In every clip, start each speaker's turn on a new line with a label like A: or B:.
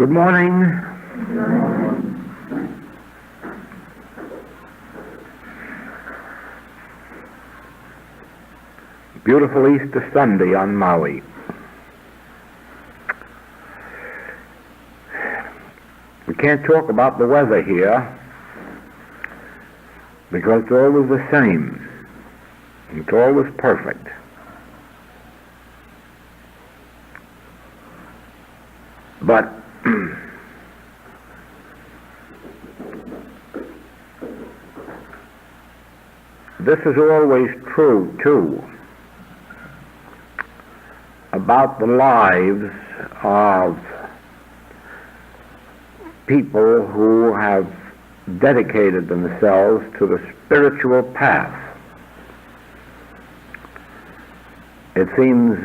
A: Good morning. Beautiful Easter Sunday on Maui. We can't talk about the weather here because it's always the same. It's always perfect. But this is always true, too, about the lives of people who have dedicated themselves to the spiritual path. It seems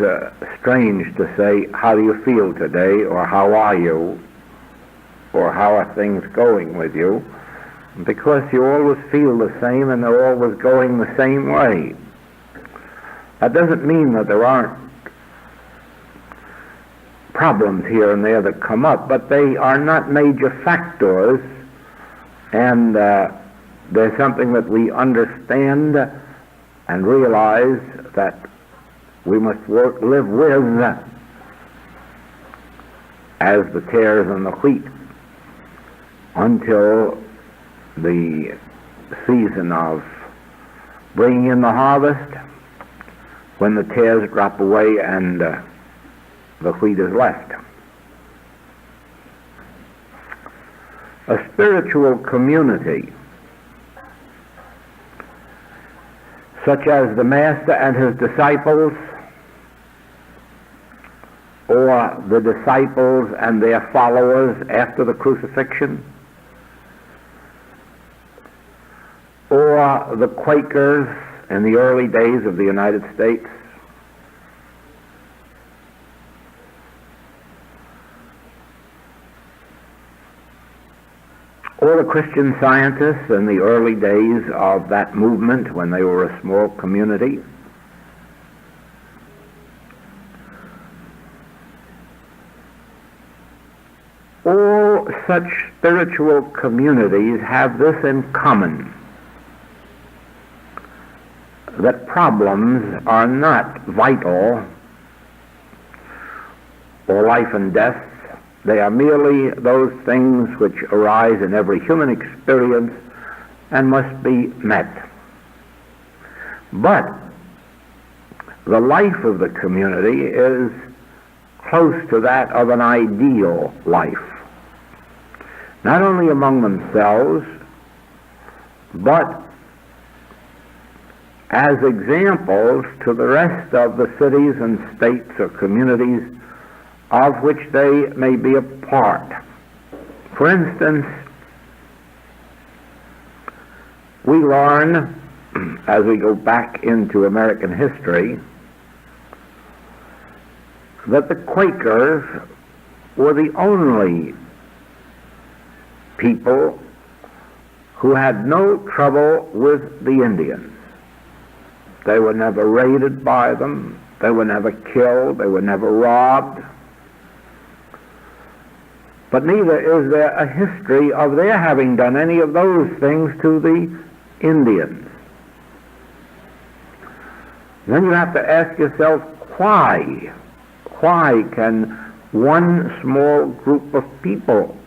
A: strange to say, how do you feel today, or how are you, or how are things going with you, because you always feel the same and they're always going the same way. That doesn't mean that there aren't problems here and there that come up, but they are not major factors, and there's something that we understand and realize that we must live with as the tares and the wheat until the season of bringing in the harvest, when the tares drop away and the wheat is left. A spiritual community, such as the Master and his disciples, or the disciples and their followers after the crucifixion, or the Quakers in the early days of the United States, or the Christian Scientists in the early days of that movement when they were a small community. All such spiritual communities have this in common, that problems are not vital or life and death. They are merely those things which arise in every human experience and must be met. But the life of the community is close to that of an ideal life, not only among themselves, but as examples to the rest of the cities and states or communities of which they may be a part. For instance, we learn, as we go back into American history, that the Quakers were the only people who had no trouble with the Indians. They were never raided by them, they were never killed, they were never robbed. But neither is there a history of their having done any of those things to the Indians. Then you have to ask yourself, why? Why can one small group of people,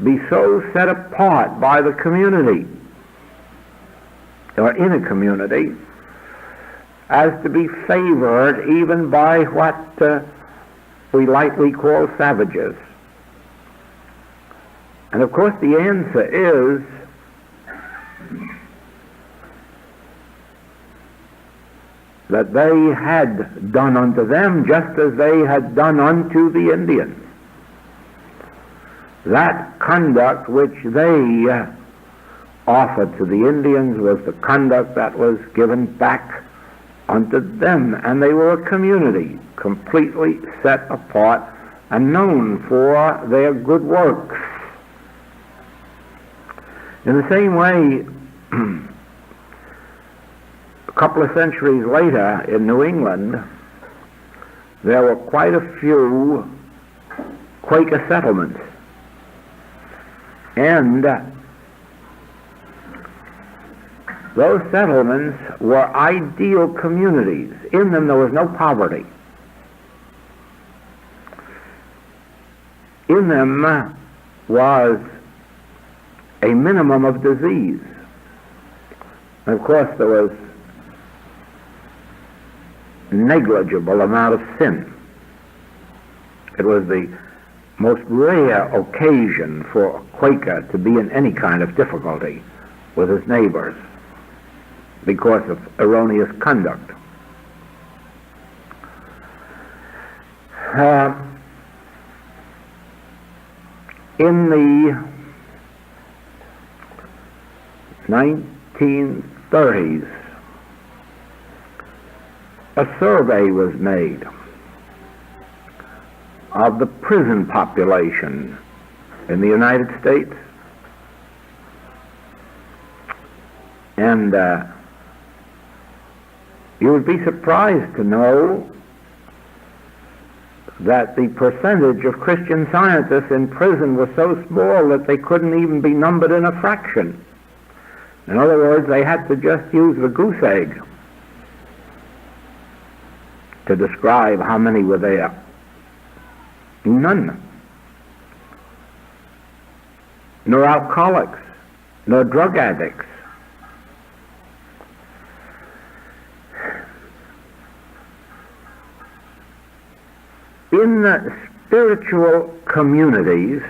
A: be so set apart by the community, or in a community, as to be favored even by what we lightly call savages? And of course the answer is that they had done unto them just as they had done unto the Indians. That conduct which they offered to the Indians was the conduct that was given back unto them, and they were a community completely set apart and known for their good works. In the same way, a couple of centuries later in New England, there were quite a few Quaker settlements. And those settlements were ideal communities. In them there was no poverty. In them was a minimum of disease. And of course there was negligible amount of sin. It was the most rare occasion for a Quaker to be in any kind of difficulty with his neighbors because of erroneous conduct. In the 1930s, a survey was made of the prison population in the United States, and you would be surprised to know that the percentage of Christian Scientists in prison was so small that they couldn't even be numbered in a fraction. In other words, they had to just use the goose egg to describe how many were there. None. Nor alcoholics, nor drug addicts. In the spiritual communities,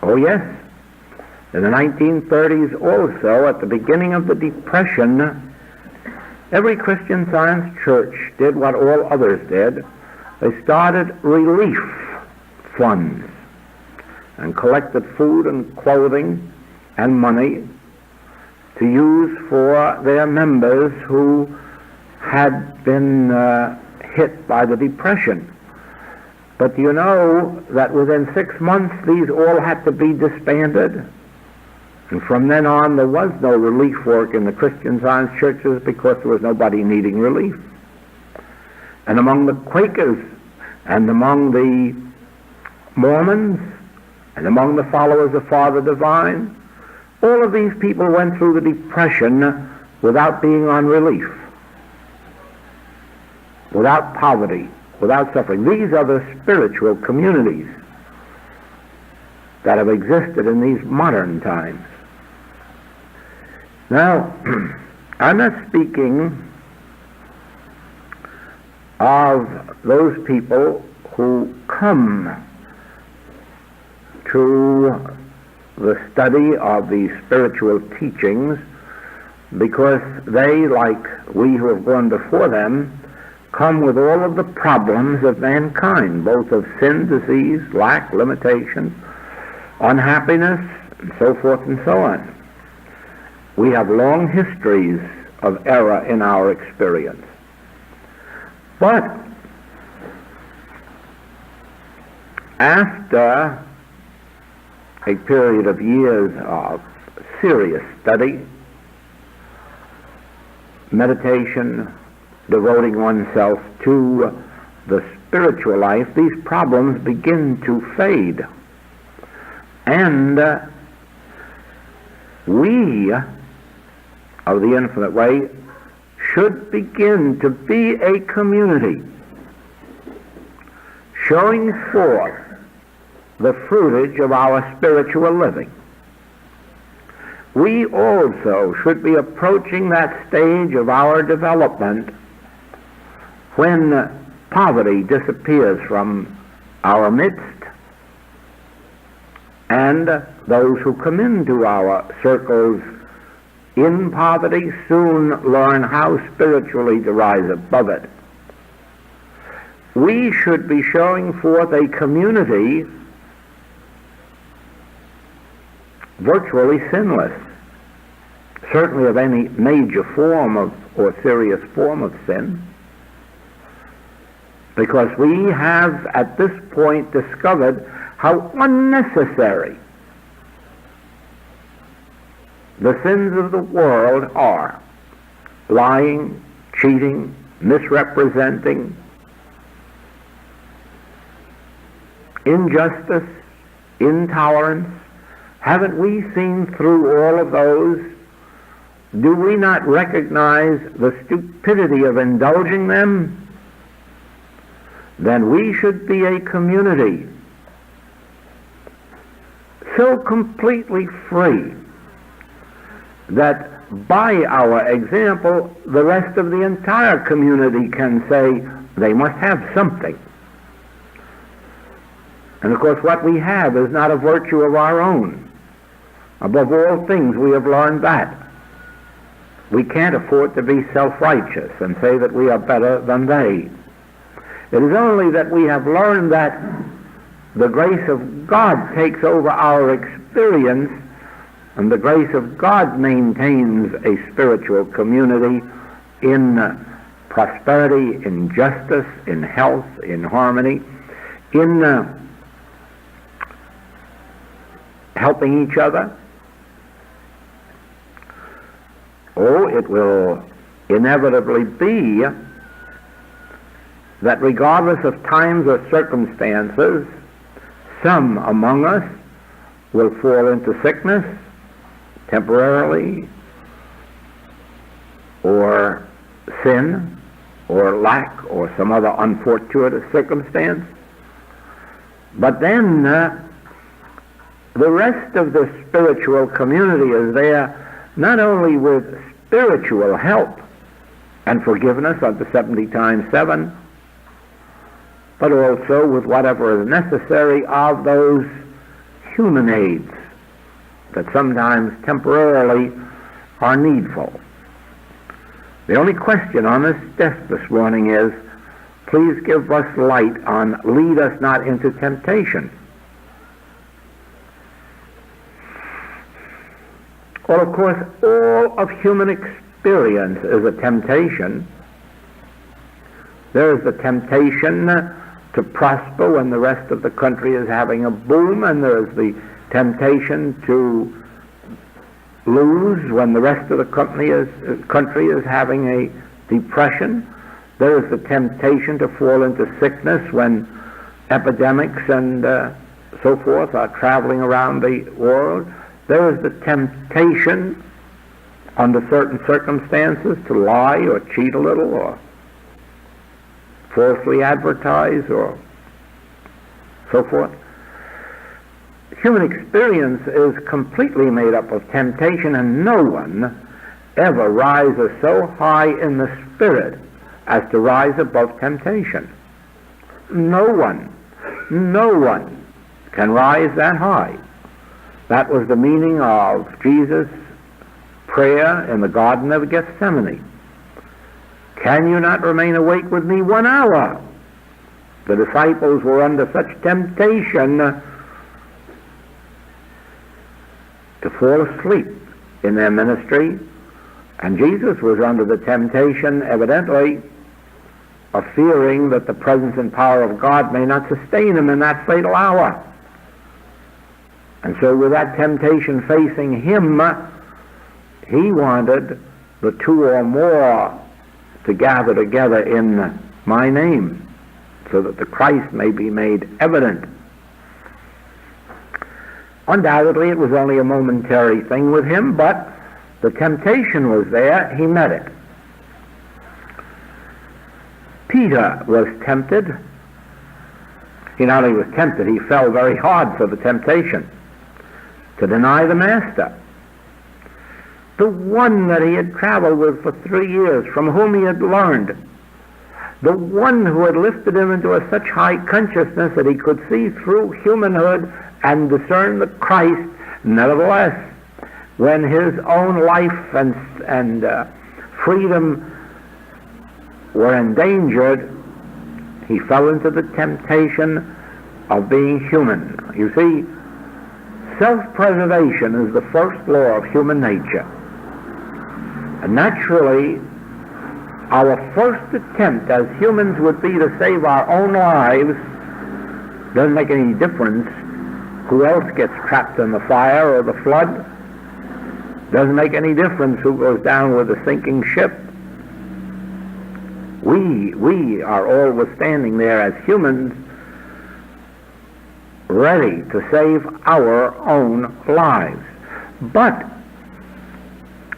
A: oh yes, in the 1930s also, at the beginning of the Depression, every Christian Science church did what all others did. They started relief funds and collected food and clothing and money to use for their members who had been hit by the Depression. But you know that within 6 months these all had to be disbanded, and from then on there was no relief work in the Christian Science churches because there was nobody needing relief. And among the Quakers and among the Mormons and among the followers of Father Divine, all of these people went through the Depression without being on relief, without poverty, without suffering. These are the spiritual communities that have existed in these modern times. Now, I'm not speaking of those people who come to the study of the spiritual teachings because they, like we who have gone before them, come with all of the problems of mankind, both of sin, disease, lack, limitation, unhappiness, and so forth and so on. We have long histories of error in our experience. But after a period of years of serious study, meditation, devoting oneself to the spiritual life, these problems begin to fade. And we of the Infinite Way should begin to be a community showing forth the fruitage of our spiritual living. We also should be approaching that stage of our development when poverty disappears from our midst, and those who come into our circles in poverty soon learn how spiritually to rise above it. We should be showing forth a community virtually sinless, certainly of any major form of or serious form of sin, because we have at this point discovered how unnecessary the sins of the world are: lying, cheating, misrepresenting, injustice, intolerance? Haven't we seen through all of those? Do we not recognize the stupidity of indulging them? Then we should be a community so completely free that by our example, the rest of the entire community can say they must have something. And of course what we have is not a virtue of our own. Above all things we have learned that. We can't afford to be self-righteous and say that we are better than they. It is only that we have learned that the grace of God takes over our experience, and the grace of God maintains a spiritual community in prosperity, in justice, in health, in harmony, in helping each other. Oh, it will inevitably be that regardless of times or circumstances, some among us will fall into sickness temporarily, or sin, or lack, or some other unfortuitous circumstance. But then the rest of the spiritual community is there not only with spiritual help and forgiveness of the 70 times 7, but also with whatever is necessary of those human aids that sometimes temporarily are needful. The only question on this desk this morning is, please give us light on lead us not into temptation. Well, of course, all of human experience is a temptation. There is the temptation to prosper when the rest of the country is having a boom, and there is the temptation to lose when the rest of the country is having a depression. There is the temptation to fall into sickness when epidemics and so forth are traveling around the world. There is the temptation under certain circumstances to lie or cheat a little or falsely advertise or so forth. Human experience is completely made up of temptation, and no one ever rises so high in the spirit as to rise above temptation. No one can rise that high. That was the meaning of Jesus' prayer in the Garden of Gethsemane. Can you not remain awake with me 1 hour? The disciples were under such temptation to fall asleep in their ministry, and Jesus was under the temptation, evidently, of fearing that the presence and power of God may not sustain him in that fatal hour. And so with that temptation facing him, he wanted the 2 or more to gather together in my name, so that the Christ may be made evident. Undoubtedly, it was only a momentary thing with him, but the temptation was there. He met it. Peter was tempted. He not only was tempted, he fell very hard for the temptation to deny the Master, the one that he had traveled with for 3 years, from whom he had learned, the one who had lifted him into such high consciousness that he could see through humanhood and discern the Christ. Nevertheless, when his own life and freedom were endangered, he fell into the temptation of being human. You see, self-preservation is the first law of human nature. And naturally, our first attempt as humans would be to save our own lives. Doesn't make any difference who else gets trapped in the fire or the flood. Doesn't make any difference who goes down with a sinking ship. We are always standing there as humans, ready to save our own lives. But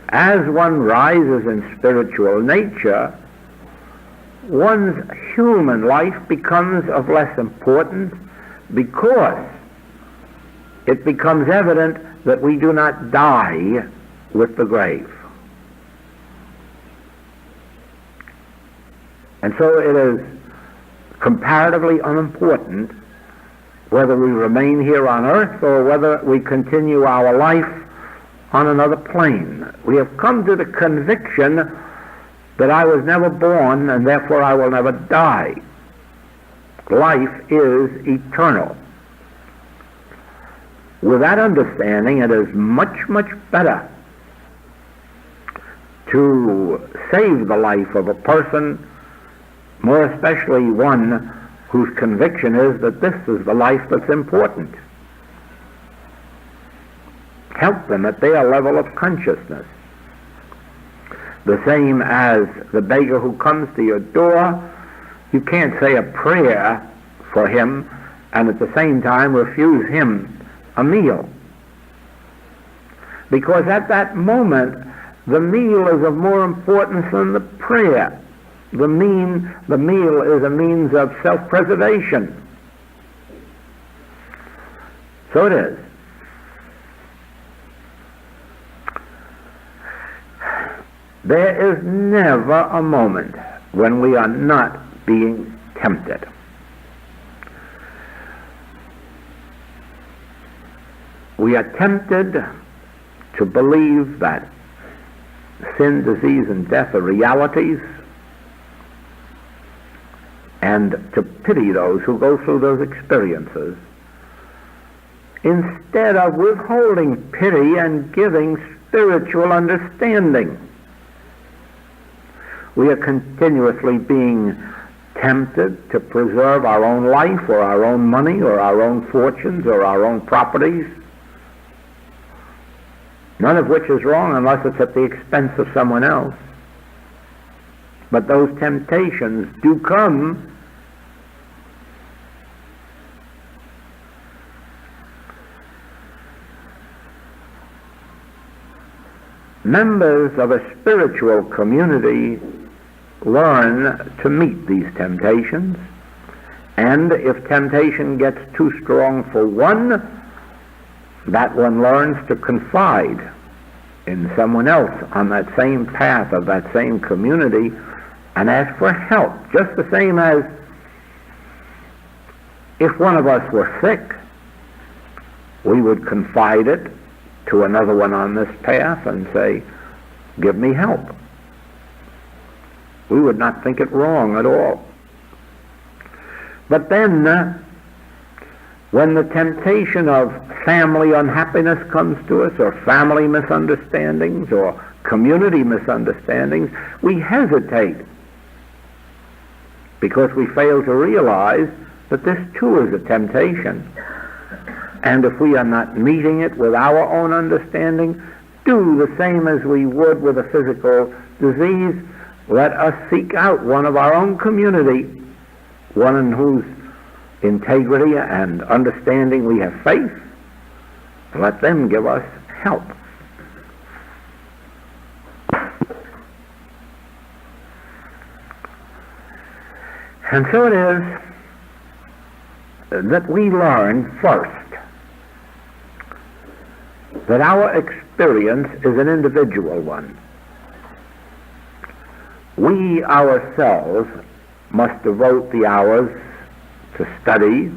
A: as one rises in spiritual nature, one's human life becomes of less importance, because it becomes evident that we do not die with the grave. And so it is comparatively unimportant whether we remain here on earth or whether we continue our life on another plane. We have come to the conviction that I was never born and therefore I will never die. Life is eternal. With that understanding, it is much, much better to save the life of a person, more especially one whose conviction is that this is the life that's important. Help them at their level of consciousness. The same as the beggar who comes to your door, you can't say a prayer for him and at the same time refuse him a meal. Because at that moment, the meal is of more importance than the prayer. The meal is a means of self-preservation. So it is. There is never a moment when we are not being tempted. We are tempted to believe that sin, disease, and death are realities, and to pity those who go through those experiences, instead of withholding pity and giving spiritual understanding. We are continuously being tempted to preserve our own life or our own money or our own fortunes or our own properties, none of which is wrong unless it's at the expense of someone else. But those temptations do come. Members of a spiritual community learn to meet these temptations, and if temptation gets too strong for one, that one learns to confide in someone else on that same path of that same community and ask for help. Just the same as if one of us were sick, we would confide it to another one on this path and say, give me help. We would not think it wrong at all. But then, when the temptation of family unhappiness comes to us, or family misunderstandings, or community misunderstandings, we hesitate because we fail to realize that this too is a temptation. And if we are not meeting it with our own understanding, do the same as we would with a physical disease. Let us seek out one of our own community, one in whose integrity and understanding we have faith. Let them give us help. And so it is that we learn first that our experience is an individual one. We ourselves must devote the hours to study,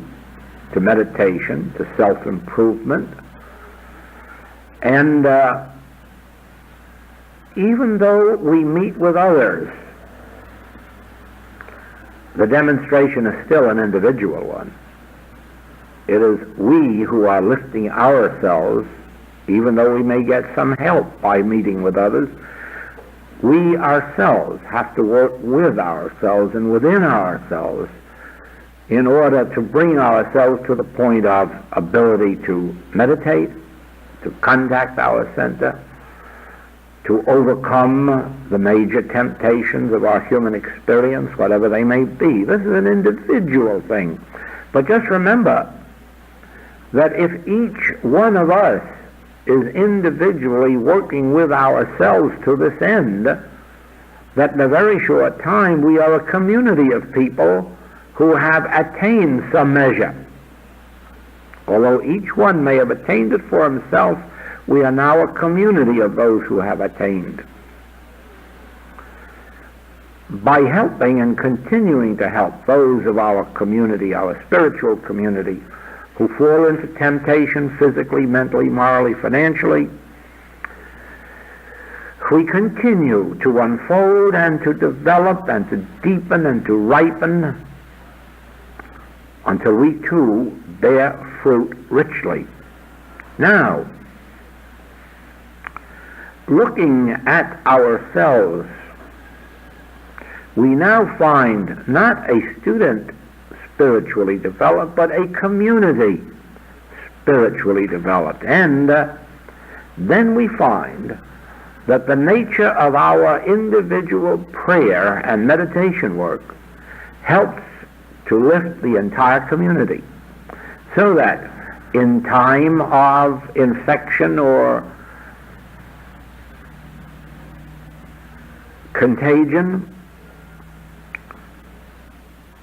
A: to meditation, to self-improvement. And even though we meet with others, the demonstration is still an individual one. It is we who are lifting ourselves, even though we may get some help by meeting with others. We ourselves have to work with ourselves and within ourselves in order to bring ourselves to the point of ability to meditate, to contact our center, to overcome the major temptations of our human experience, whatever they may be. This is an individual thing. But just remember that if each one of us is individually working with ourselves to this end, that in a very short time we are a community of people who have attained some measure. Although each one may have attained it for himself, we are now a community of those who have attained. By helping and continuing to help those of our community, our spiritual community, who fall into temptation physically, mentally, morally, financially, we continue to unfold and to develop and to deepen and to ripen until we too bear fruit richly. Now, looking at ourselves, we now find not a student spiritually developed, but a community spiritually developed. And then we find that the nature of our individual prayer and meditation work helps to lift the entire community, so that in time of infection or contagion,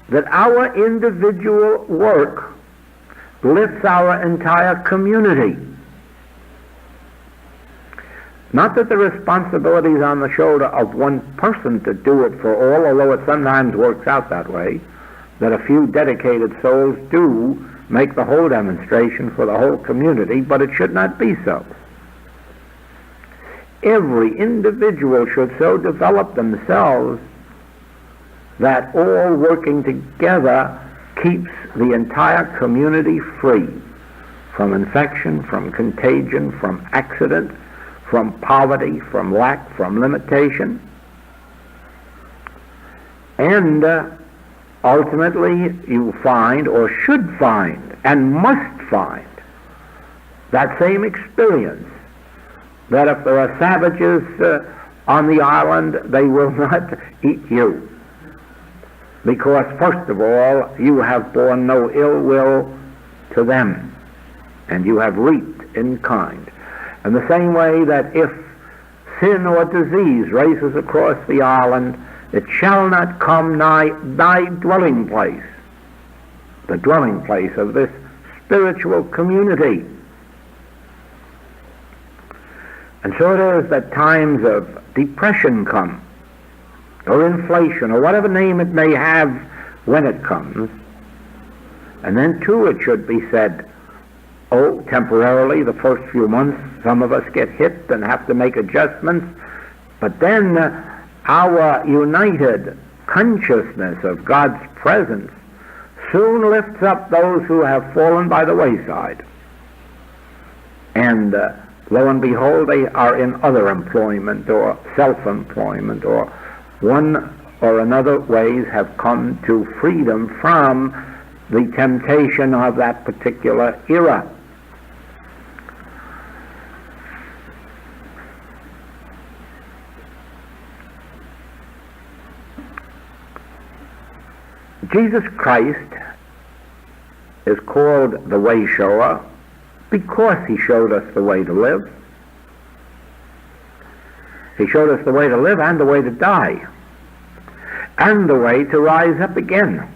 A: that our individual work lifts our entire community. Not that the responsibility is on the shoulder of one person to do it for all, although it sometimes works out that way, that a few dedicated souls do make the whole demonstration for the whole community, but it should not be so. Every individual should so develop themselves that all working together keeps the entire community free from infection, from contagion, from accident, from poverty, from lack, from limitation. And ultimately you find, or should find, and must find, that same experience, that if there are savages on the island, they will not eat you. Because, first of all, you have borne no ill will to them, and you have reaped in kind. In the same way that if sin or disease races across the island, it shall not come nigh thy dwelling place, the dwelling place of this spiritual community. And so it is that times of depression come, or inflation, or whatever name it may have when it comes. And then too it should be said, oh, temporarily, the first few months, some of us get hit and have to make adjustments, but then our united consciousness of God's presence soon lifts up those who have fallen by the wayside. And lo and behold, they are in other employment or self-employment, or one or another ways have come to freedom from the temptation of that particular era. Jesus Christ is called the way shower because he showed us the way to live. He showed us the way to live and the way to die, and the way to rise up again.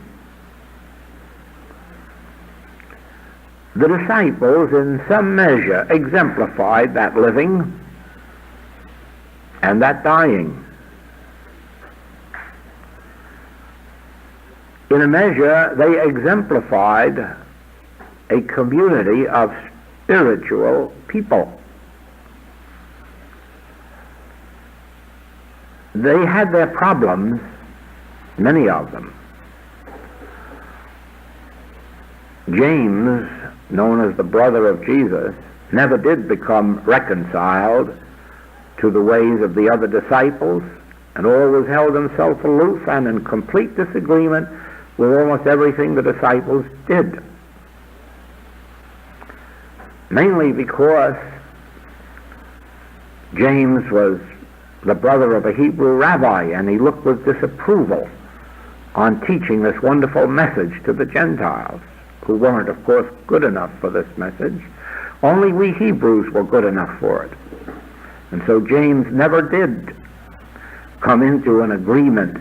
A: The disciples in some measure exemplified that living and that dying. In a measure, they exemplified a community of spiritual people. They had their problems, many of them. James, known as the brother of Jesus, never did become reconciled to the ways of the other disciples, and always held himself aloof and in complete disagreement with almost everything the disciples did. Mainly because James was the brother of a Hebrew rabbi, and he looked with disapproval on teaching this wonderful message to the Gentiles, who weren't, of course, good enough for this message. Only we Hebrews were good enough for it. And so James never did come into an agreement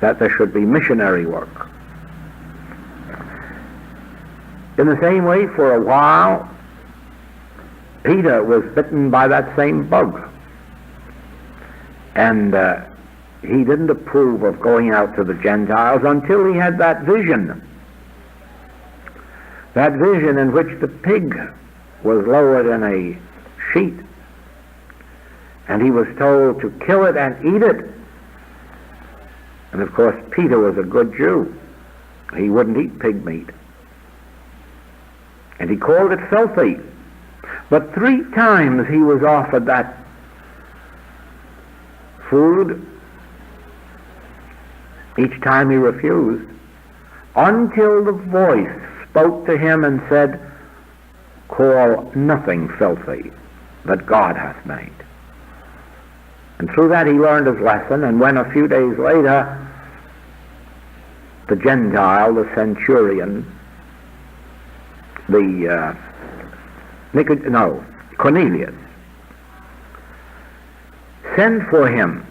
A: that there should be missionary work. In the same way, for a while, Peter was bitten by that same bug. And he didn't approve of going out to the Gentiles until he had that vision. That vision in which the pig was lowered in a sheet, and he was told to kill it and eat it. And of course, Peter was a good Jew. He wouldn't eat pig meat. And he called it filthy. But 3 times he was offered that food. Each time he refused, until the voice spoke to him and said, "Call nothing filthy that God hath made." And through that he learned his lesson, and when a few days later the Gentile, the centurion, Cornelius, sent for him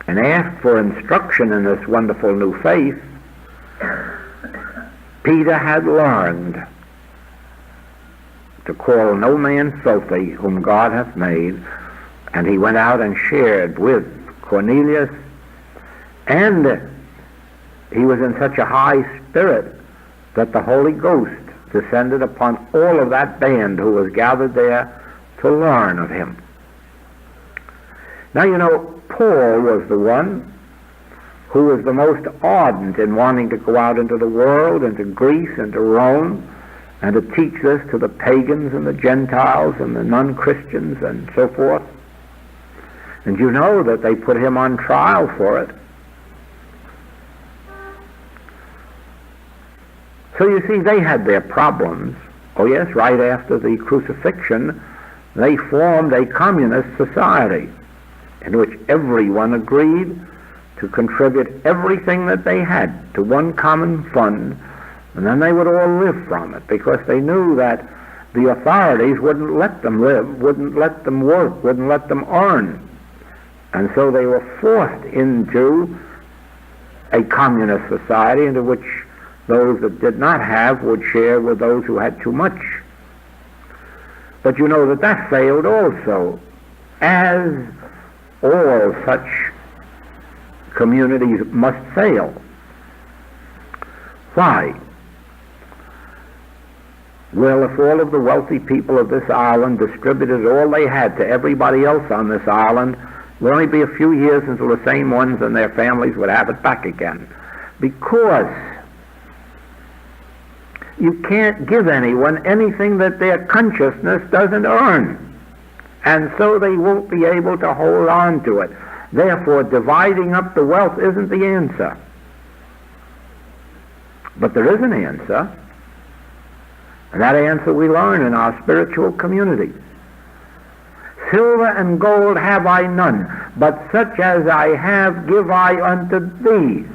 A: and asked for instruction in this wonderful new faith, Peter had learned to call no man filthy whom God hath made, and he went out and shared with Cornelius, and he was in such a high spirit that the Holy Ghost descended upon all of that band who was gathered there to learn of him. Now, you know, Paul was the one who was the most ardent in wanting to go out into the world, into Greece, into Rome, and to teach this to the pagans and the Gentiles and the non-Christians and so forth. And you know that they put him on trial for it. So you see, they had their problems. Oh yes, right after the crucifixion, they formed a communist society in which everyone agreed to contribute everything that they had to one common fund, and then they would all live from it, because they knew that the authorities wouldn't let them live, wouldn't let them work, wouldn't let them earn. And so they were forced into a communist society into which those that did not have would share with those who had too much. But you know that that failed also, as all such communities must fail. Why? Well, if all of the wealthy people of this island distributed all they had to everybody else on this island, it would only be a few years until the same ones and their families would have it back again. Because you can't give anyone anything that their consciousness doesn't earn. And so they won't be able to hold on to it. Therefore, dividing up the wealth isn't the answer. But there is an answer. And that answer we learn in our spiritual community. Silver and gold have I none, but such as I have give I unto thee.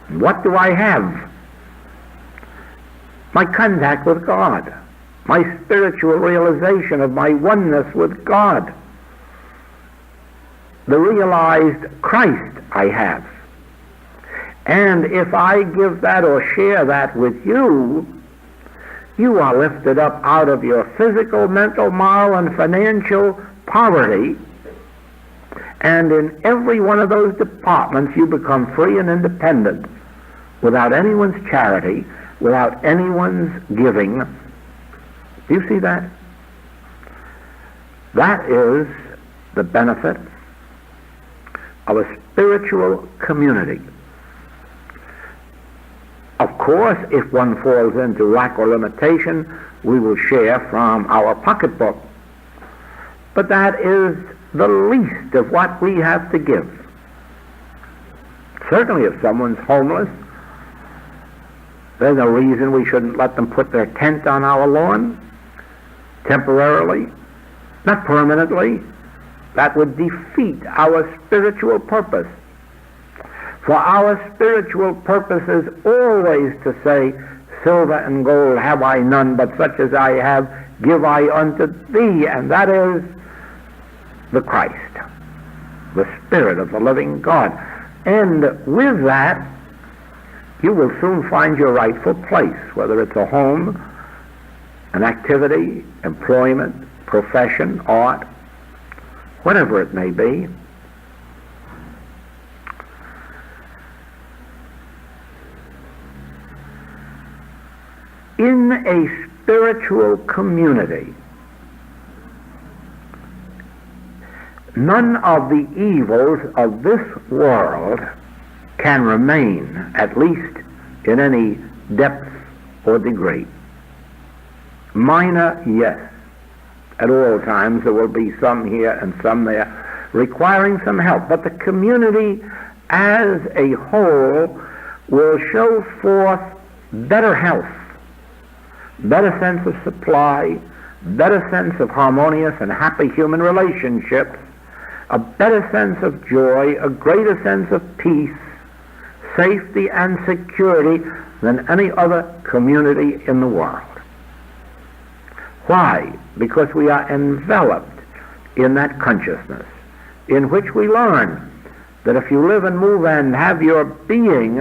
A: And what do I have? My contact with God, my spiritual realization of my oneness with God, the realized Christ I have. And if I give that or share that with you, you are lifted up out of your physical, mental, moral, and financial poverty, and in every one of those departments you become free and independent, without anyone's charity, without anyone's giving. Do you see that? That is the benefit of a spiritual community. Of course, if one falls into lack or limitation, we will share from our pocketbook. But that is the least of what we have to give. Certainly if someone's homeless, there's no reason we shouldn't let them put their tent on our lawn temporarily, not permanently, that would defeat our spiritual purpose. For our spiritual purpose is always to say, silver and gold have I none, but such as I have give I unto thee, and that is the Christ, the Spirit of the living God. And with that, you will soon find your rightful place, whether it's a home, an activity, employment, profession, art, whatever it may be. In a spiritual community, none of the evils of this world can remain, at least in any depth or degree. Minor, yes. At all times there will be some here and some there requiring some help, but the community as a whole will show forth better health, better sense of supply, better sense of harmonious and happy human relationships, a better sense of joy, a greater sense of peace, safety and security than any other community in the world. Why? Because we are enveloped in that consciousness in which we learn that if you live and move and have your being,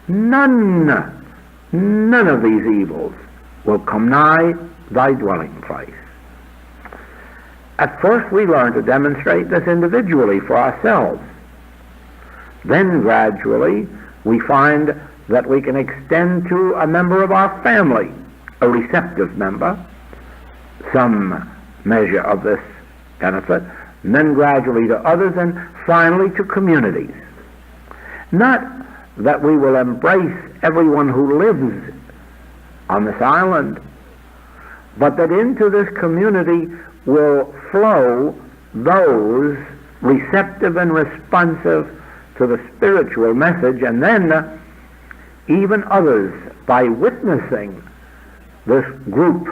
A: none of these evils will come nigh thy dwelling place. At first we learn to demonstrate this individually for ourselves. Then gradually we find that we can extend to a member of our family, a receptive member, some measure of this benefit, and then gradually to others, and finally to communities. Not that we will embrace everyone who lives on this island, but that into this community will flow those receptive and responsive to the spiritual message, and then even others, by witnessing this group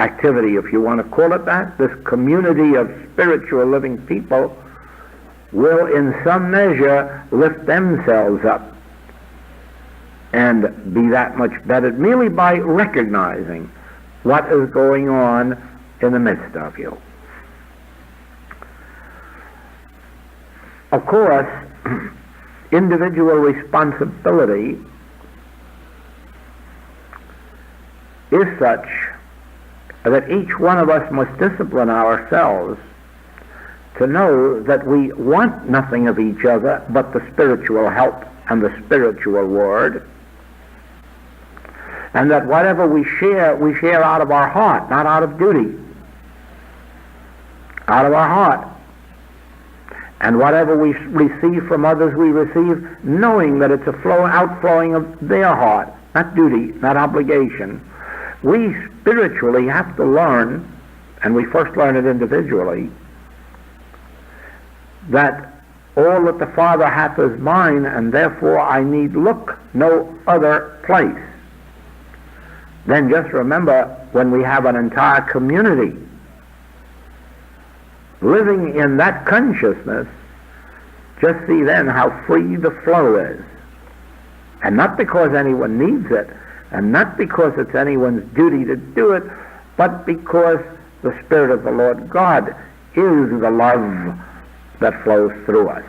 A: activity, if you want to call it that, this community of spiritual living people, will in some measure lift themselves up and be that much better merely by recognizing what is going on in the midst of you. Of course, individual responsibility is such that each one of us must discipline ourselves to know that we want nothing of each other but the spiritual help and the spiritual word, and that whatever we share out of our heart, not out of duty, out of our heart. And whatever we receive from others, we receive knowing that it's a outflowing of their heart, not duty, not obligation. We spiritually have to learn, and we first learn it individually, that all that the Father hath is mine, and therefore I need look no other place. Then just remember, when we have an entire community living in that consciousness, just see then how free the flow is. And not because anyone needs it, and not because it's anyone's duty to do it, but because the Spirit of the Lord God is the love that flows through us.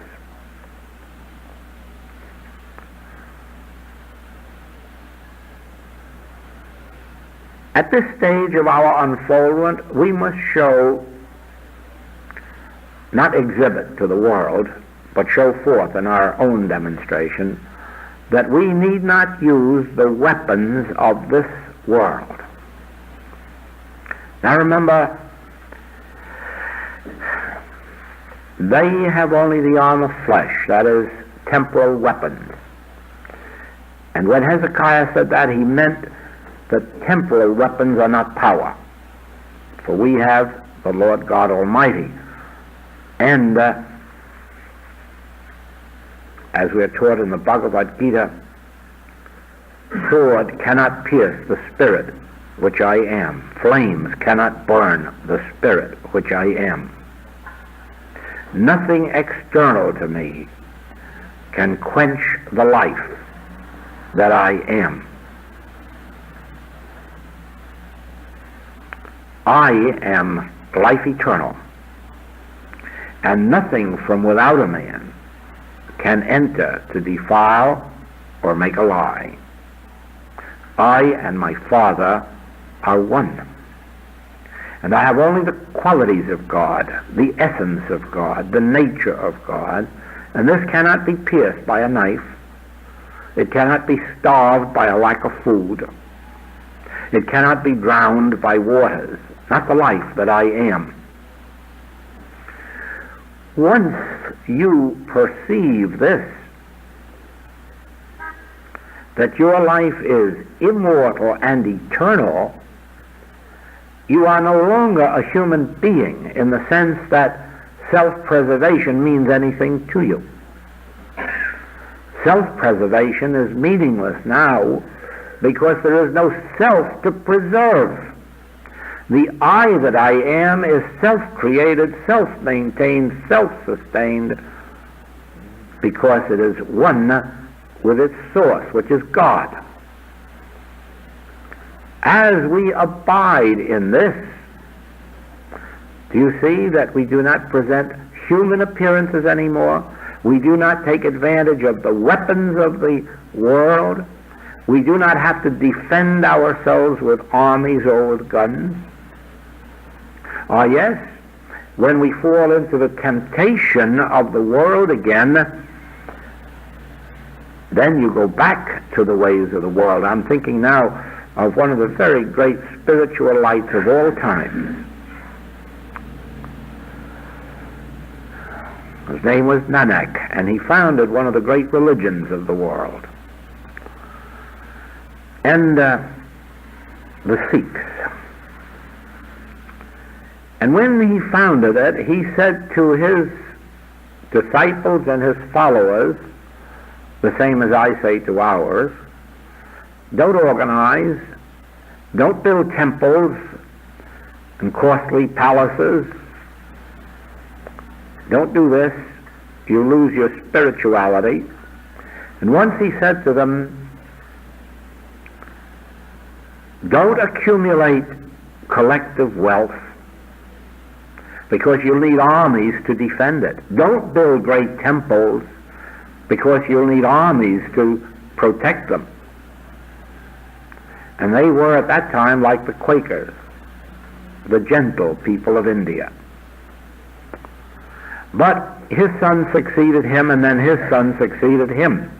A: At this stage of our unfoldment, we must show, not exhibit to the world, but show forth in our own demonstration, that we need not use the weapons of this world. Now remember, they have only the arm of flesh, that is, temporal weapons. And when Hezekiah said that, he meant that temporal weapons are not power. For we have the Lord God Almighty. And as we are taught in the Bhagavad Gita, sword cannot pierce the spirit which I am. Flames cannot burn the spirit which I am. Nothing external to me can quench the life that I am. I am life eternal, and nothing from without a man can enter to defile or make a lie. I and my Father are one. And I have only the qualities of God, the essence of God, the nature of God, and this cannot be pierced by a knife. It cannot be starved by a lack of food. It cannot be drowned by waters. Not the life that I am. Once you perceive this, that your life is immortal and eternal, you are no longer a human being in the sense that self-preservation means anything to you. Self-preservation is meaningless now because there is no self to preserve. The I that I am is self-created, self-maintained, self-sustained, because it is one with its source, which is God. As we abide in this, do you see that we do not present human appearances anymore? We do not take advantage of the weapons of the world. We do not have to defend ourselves with armies or with guns. Yes, when we fall into the temptation of the world again, then you go back to the ways of the world. I'm thinking now of one of the very great spiritual lights of all time. His name was Nanak, and he founded one of the great religions of the world. And the Sikhs. And when he founded it, he said to his disciples and his followers, the same as I say to ours, don't organize, don't build temples and costly palaces. Don't do this. You lose your spirituality. And once he said to them, don't accumulate collective wealth because you'll need armies to defend it. Don't build great temples because you'll need armies to protect them. And they were at that time like the Quakers, the gentle people of India. But his son succeeded him, and then his son succeeded him.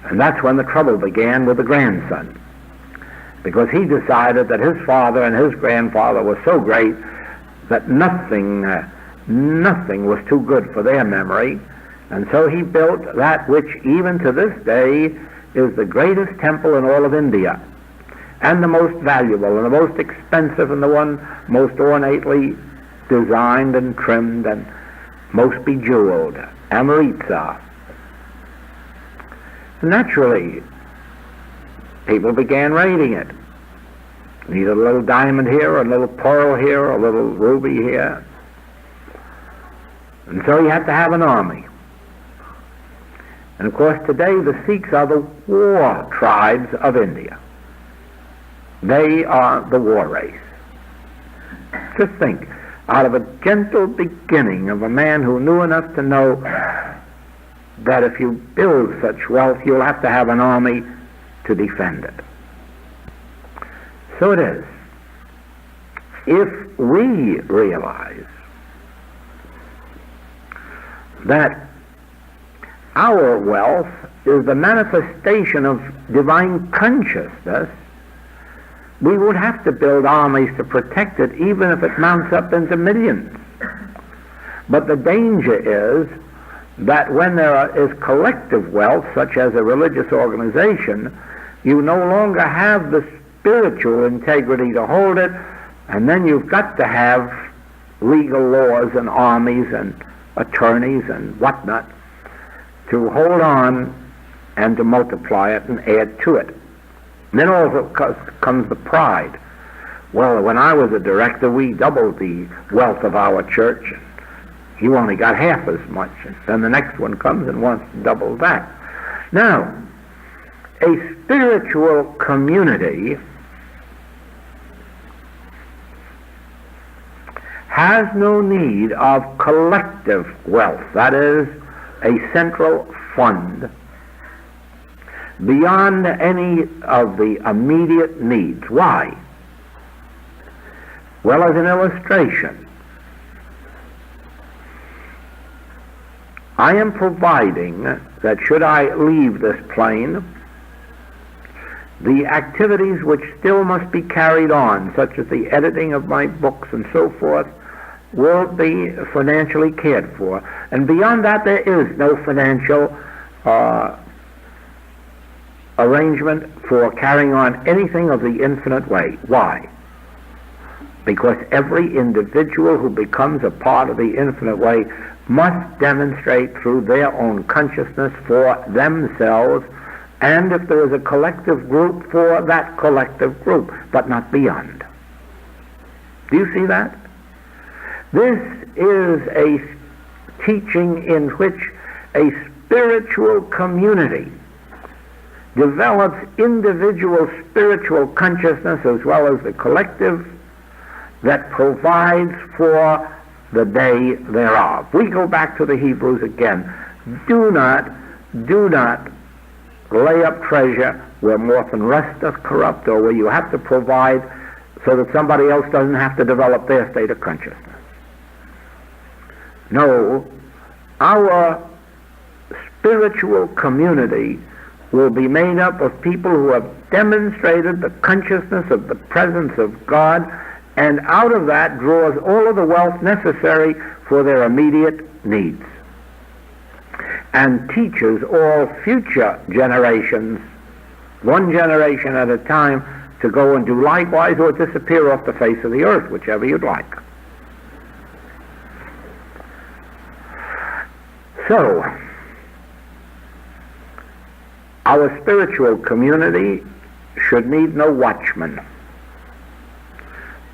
A: And that's when the trouble began with the grandson, because he decided that his father and his grandfather were so great that nothing was too good for their memory. And so he built that which even to this day is the greatest temple in all of India, and the most valuable and the most expensive and the one most ornately designed and trimmed and most bejeweled, Amritsar. Naturally, people began raiding it. Need a little diamond here, a little pearl here, a little ruby here. And so you have to have an army. And of course today the Sikhs are the war tribes of India. They are the war race. Just think, out of a gentle beginning of a man who knew enough to know that if you build such wealth, you'll have to have an army to defend it. So it is. If we realize that our wealth is the manifestation of divine consciousness, we would have to build armies to protect it, even if it mounts up into millions. But the danger is that when there is collective wealth, such as a religious organization, you no longer have the spiritual integrity to hold it, and then you've got to have legal laws and armies and attorneys and whatnot to hold on and to multiply it and add to it. And then also comes the pride. Well, when I was a director, we doubled the wealth of our church. You only got half as much. And then the next one comes and wants to double that. Now, a spiritual community has no need of collective wealth, that is, a central fund, beyond any of the immediate needs. Why? Well, as an illustration, I am providing that should I leave this plane, the activities which still must be carried on, such as the editing of my books and so forth, will be financially cared for. And beyond that, there is no financial arrangement for carrying on anything of the infinite way. Why? Because every individual who becomes a part of the infinite way must demonstrate through their own consciousness for themselves, and if there is a collective group, for that collective group, but not beyond. Do you see that? This is a teaching in which a spiritual community develops individual spiritual consciousness as well as the collective that provides for the day thereof. We go back to the Hebrews again. Do not lay up treasure where moth and rust doth corrupt, or where you have to provide so that somebody else doesn't have to develop their state of consciousness. No, our spiritual community will be made up of people who have demonstrated the consciousness of the presence of God, and out of that draws all of the wealth necessary for their immediate needs, and teaches all future generations, one generation at a time, to go and do likewise or disappear off the face of the earth, whichever you'd like. So, our spiritual community should need no watchmen.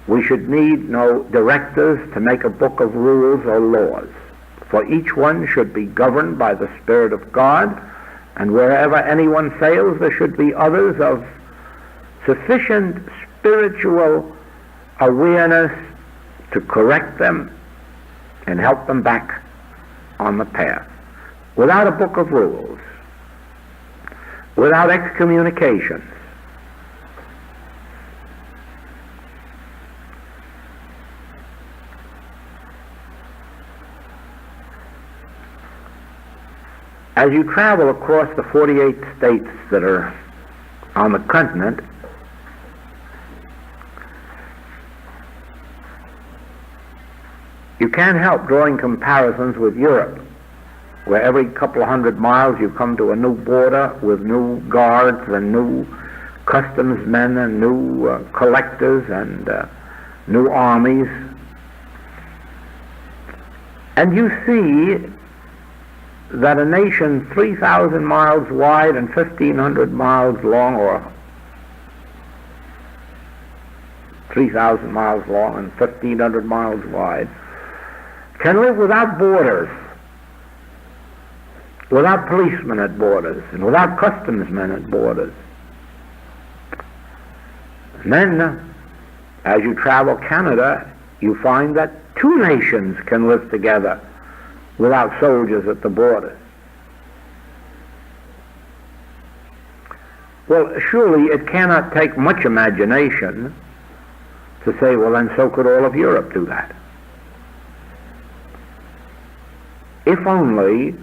A: We should need no directors to make a book of rules or laws, for each one should be governed by the Spirit of God, and wherever anyone fails, there should be others of sufficient spiritual awareness to correct them and help them back on the path. Without a book of rules, without excommunications, as you travel across the 48 states that are on the continent, you can't help drawing comparisons with Europe, where every couple of 100 miles you come to a new border with new guards and new customs men and new collectors and new armies. And you see that a nation 3,000 miles wide and 1,500 miles long, or 3,000 miles long and 1,500 miles wide, can live without borders, without policemen at borders, and without customs men at borders. And then, as you travel Canada, you find that two nations can live together without soldiers at the borders. Well, surely it cannot take much imagination to say, well, then so could all of Europe do that. If only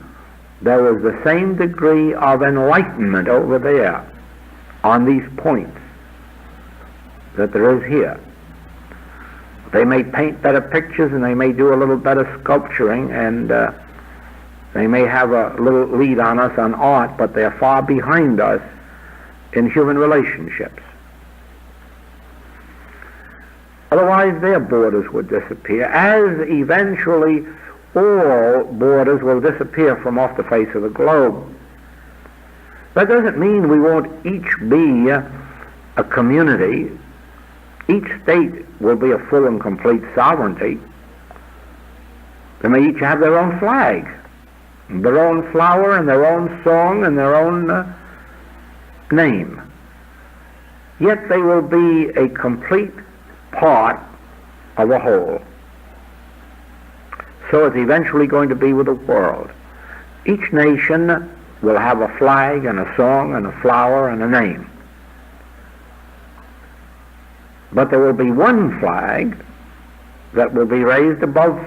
A: there was the same degree of enlightenment over there on these points that there is here. They may paint better pictures, and they may do a little better sculpturing, and they may have a little lead on us on art, but they're far behind us in human relationships. Otherwise their borders would disappear, as eventually all borders will disappear from off the face of the globe. That doesn't mean we won't each be a community. Each state will be a full and complete sovereignty. They may each have their own flag, their own flower, and their own song, and their own name. Yet they will be a complete part of a whole. So it's eventually going to be with the world. Each nation will have a flag and a song and a flower and a name. But there will be one flag that will be raised above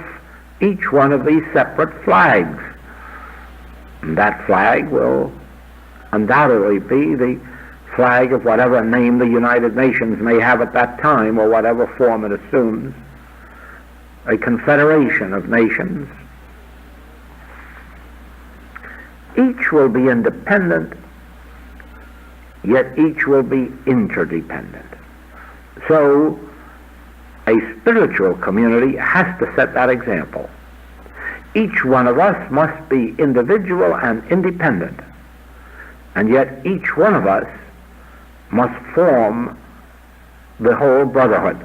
A: each one of these separate flags. And that flag will undoubtedly be the flag of whatever name the United Nations may have at that time, or whatever form it assumes, a confederation of nations. Each will be independent, yet each will be interdependent. So a spiritual community has to set that example. Each one of us must be individual and independent, and yet each one of us must form the whole brotherhood.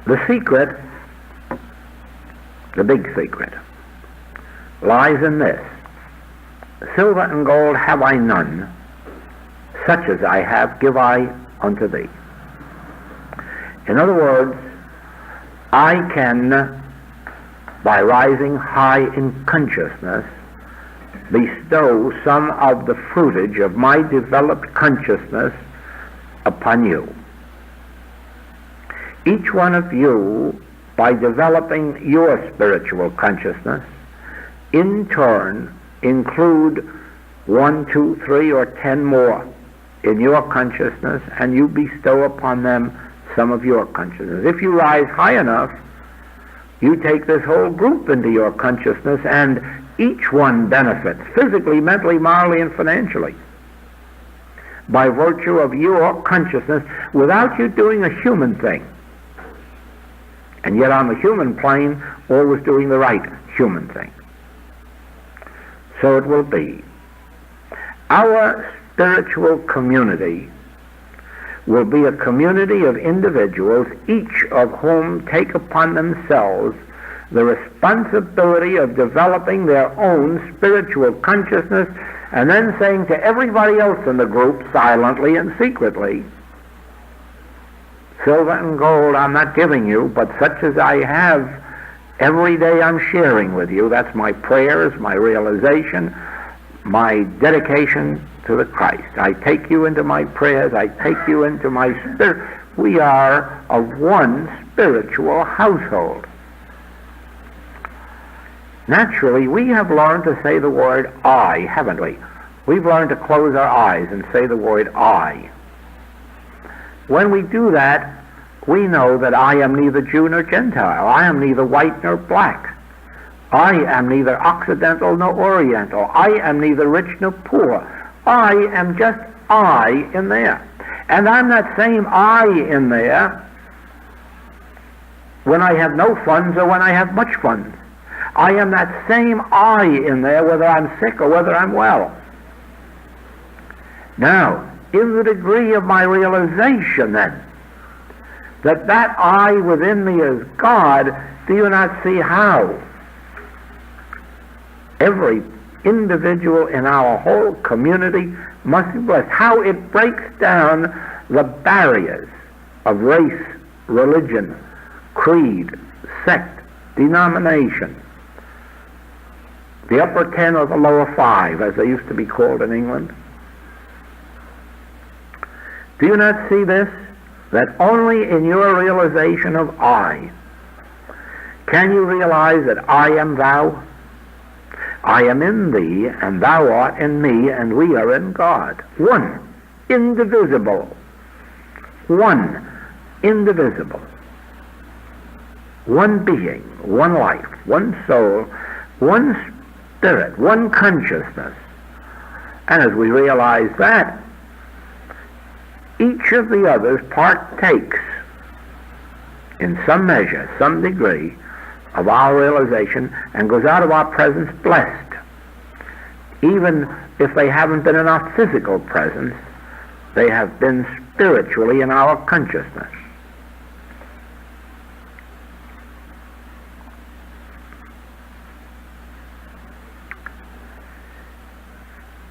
A: The secret, the big secret, lies in this: silver and gold have I none, such as I have give I unto thee. In other words, I can, by rising high in consciousness, bestow some of the fruitage of my developed consciousness upon you. Each one of you, by developing your spiritual consciousness, in turn include 1, 2, 3, or 10 more in your consciousness, and you bestow upon them some of your consciousness. If you rise high enough, you take this whole group into your consciousness, and each one benefits physically, mentally, morally, and financially by virtue of your consciousness, without you doing a human thing. And yet on the human plane, always doing the right human thing. So it will be. Our spiritual community will be a community of individuals, each of whom take upon themselves the responsibility of developing their own spiritual consciousness, and then saying to everybody else in the group, silently and secretly, silver and gold I'm not giving you, but such as I have, every day I'm sharing with you. That's my prayers, my realization, my dedication to the Christ. I take you into my prayers, I take you into my spirit. We are of one spiritual household. Naturally, we have learned to say the word I, haven't we? We've learned to close our eyes and say the word I. When we do that, we know that I am neither Jew nor Gentile. I am neither white nor black. I am neither Occidental nor Oriental. I am neither rich nor poor. I am just I in there. And I'm that same I in there when I have no funds or when I have much funds. I am that same I in there whether I'm sick or whether I'm well. Now, in the degree of my realization then, that I within me is God, do you not see how every individual in our whole community must be blessed? How it breaks down the barriers of race, religion, creed, sect, denomination, the upper 10 or the lower 5, as they used to be called in England. Do you not see this? That only in your realization of I can you realize that I am thou. I am in thee, and thou art in me, and we are in God. One, indivisible. One, indivisible. One being, one life, one soul, one spirit, one consciousness. And as we realize that, each of the others partakes in some measure, some degree of our realization, and goes out of our presence blessed. Even if they haven't been in our physical presence, They have been spiritually in our consciousness.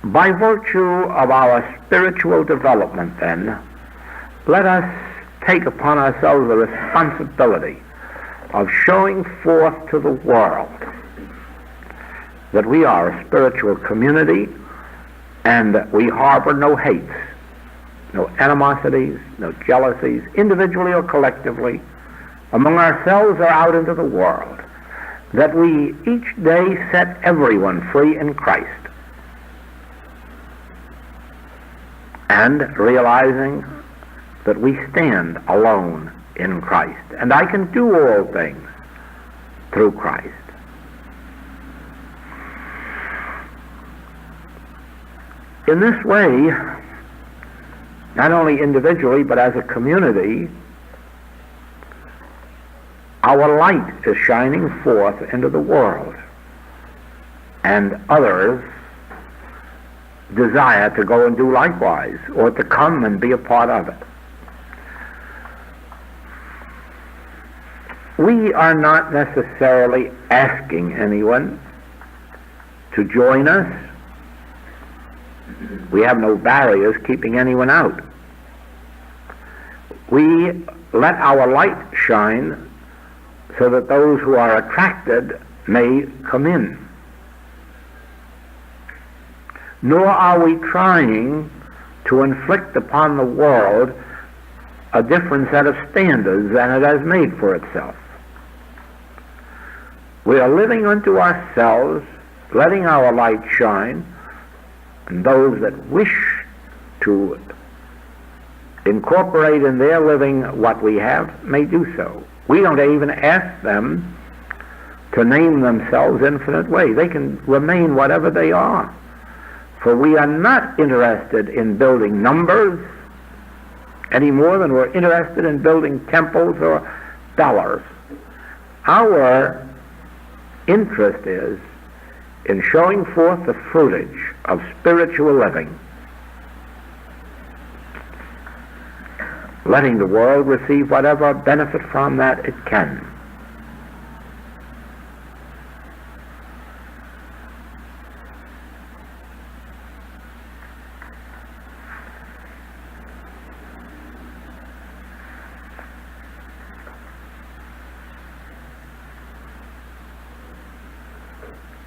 A: By virtue of our spiritual development, then, let us take upon ourselves the responsibility of showing forth to the world that we are a spiritual community and that we harbor no hates, no animosities, no jealousies, individually or collectively, among ourselves or out into the world, that we each day set everyone free in Christ, and realizing that we stand alone in Christ, and I can do all things through Christ. In this way, not only individually but as a community, our light is shining forth into the world, and others desire to go and do likewise, or to come and be a part of it. We are not necessarily asking anyone to join us. We have no barriers keeping anyone out. We let our light shine so that those who are attracted may come in. Nor are we trying to inflict upon the world a different set of standards than it has made for itself. We are living unto ourselves, letting our light shine, and those that wish to incorporate in their living what we have may do so. We don't even ask them to name themselves infinite way. They can remain whatever they are. For we are not interested in building numbers any more than we're interested in building temples or dollars. Our interest is in showing forth the fruitage of spiritual living, letting the world receive whatever benefit from that it can.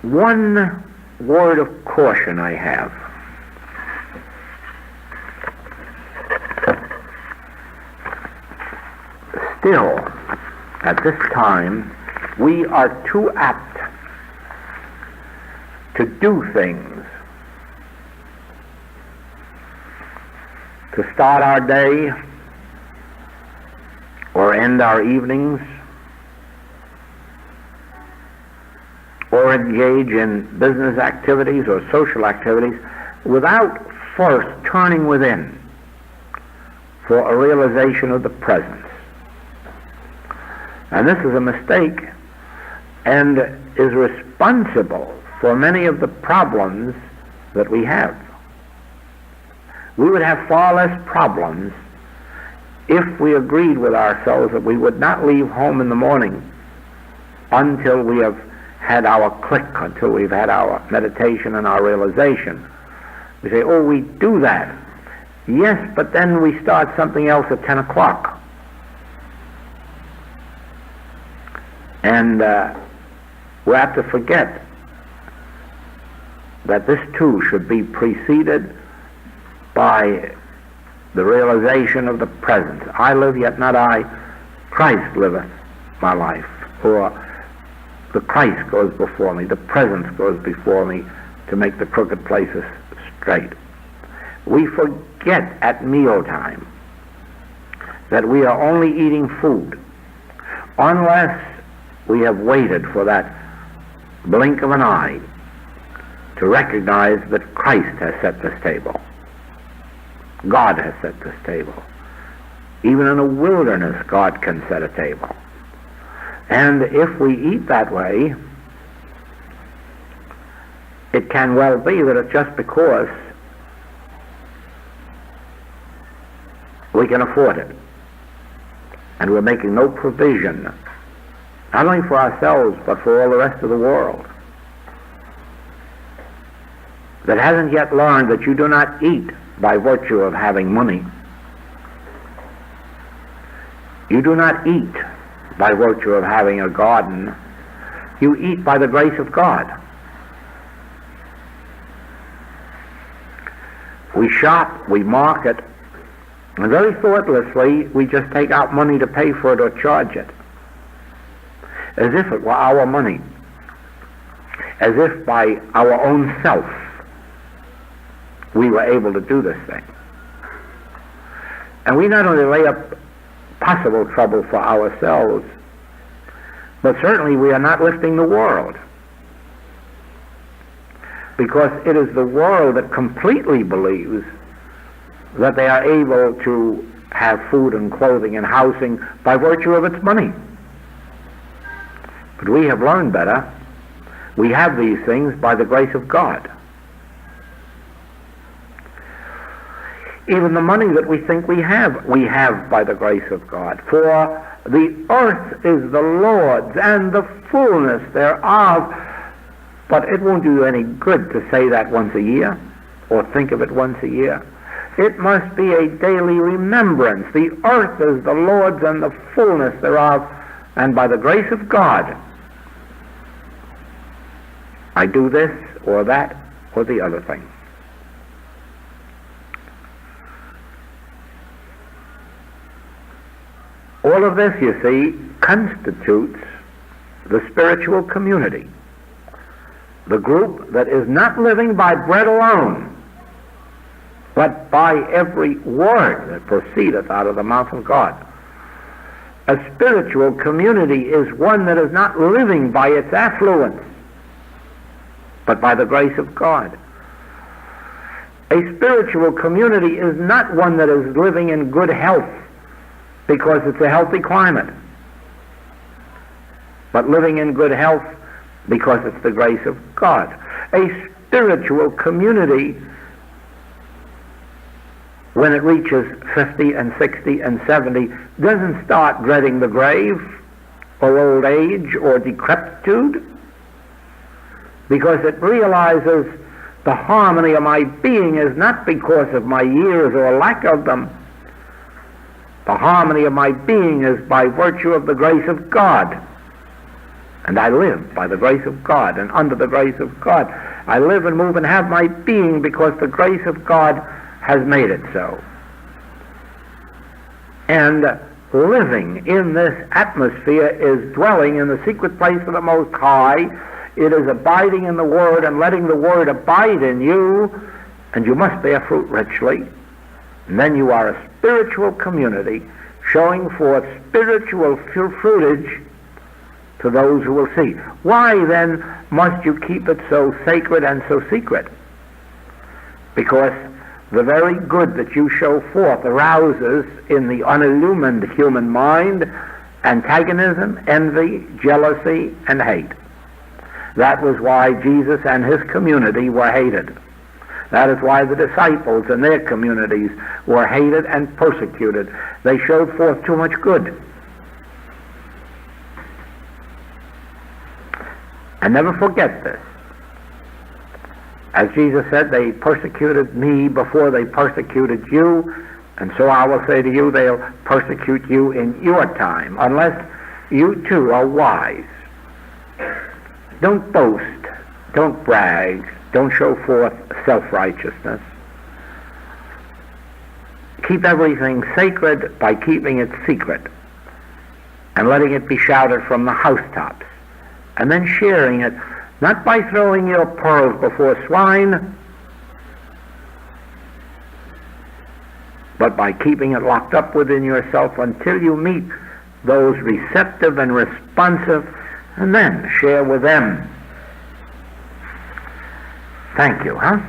A: One word of caution I have. Still, at this time, we are too apt to do things, to start our day or end our evenings, or engage in business activities or social activities without first turning within for a realization of the presence. And this is a mistake and is responsible for many of the problems that we have. We would have far less problems if we agreed with ourselves that we would not leave home in the morning until we have had our click, until we've had our meditation and our realization. We say, oh, we do that. Yes, but then we start something else at 10 o'clock. And we have to forget that this too should be preceded by the realization of the presence. I live, yet not I. Christ liveth my life. Or the Christ goes before me, the presence goes before me to make the crooked places straight. We forget at mealtime that we are only eating food unless we have waited for that blink of an eye to recognize that Christ has set this table. God has set this table. Even in a wilderness, God can set a table. And if we eat that way, it can well be that it's just because we can afford it. And we're making no provision, not only for ourselves, but for all the rest of the world that hasn't yet learned that you do not eat by virtue of having money. You do not eat by virtue of having a garden. You eat by the grace of God. We shop, we market, and very thoughtlessly we just take out money to pay for it or charge it, as if it were our money, as if by our own self we were able to do this thing. And we not only lay up possible trouble for ourselves, but certainly we are not lifting the world, because it is the world that completely believes that they are able to have food and clothing and housing by virtue of its money. But we have learned better. We have these things by the grace of God. Even the money that we think we have by the grace of God. For the earth is the Lord's and the fullness thereof. But it won't do you any good to say that once a year or think of it once a year. It must be a daily remembrance. The earth is the Lord's and the fullness thereof, and by the grace of God I do this or that or the other thing. All of this, you see, constitutes the spiritual community, the group that is not living by bread alone, but by every word that proceedeth out of the mouth of God. A spiritual community is one that is not living by its affluence, but by the grace of God. A spiritual community is not one that is living in good health because it's a healthy climate, but living in good health because it's the grace of God. A spiritual community, when it reaches 50 and 60 and 70, doesn't start dreading the grave or old age or decrepitude, because it realizes the harmony of my being is not because of my years or lack of them. The harmony of my being is by virtue of the grace of God. And I live by the grace of God and under the grace of God. I live and move and have my being because the grace of God has made it so. And living in this atmosphere is dwelling in the secret place of the Most High. It is abiding in the Word and letting the Word abide in you, and you must bear fruit richly. And then you are a spiritual community showing forth spiritual fruitage to those who will see. Why then must you keep it so sacred and so secret? Because the very good that you show forth arouses in the unillumined human mind antagonism, envy, jealousy, and hate. That was why Jesus and his community were hated. That is why the disciples and their communities were hated and persecuted. They showed forth too much good. And never forget this. As Jesus said, they persecuted me before they persecuted you, and so I will say to you, they'll persecute you in your time, unless you too are wise. Don't boast, don't brag, don't show forth self-righteousness. Keep everything sacred by keeping it secret and letting it be shouted from the housetops, and then sharing it, not by throwing your pearls before swine, but by keeping it locked up within yourself until you meet those receptive and responsive, and then share with them. Thank you, huh?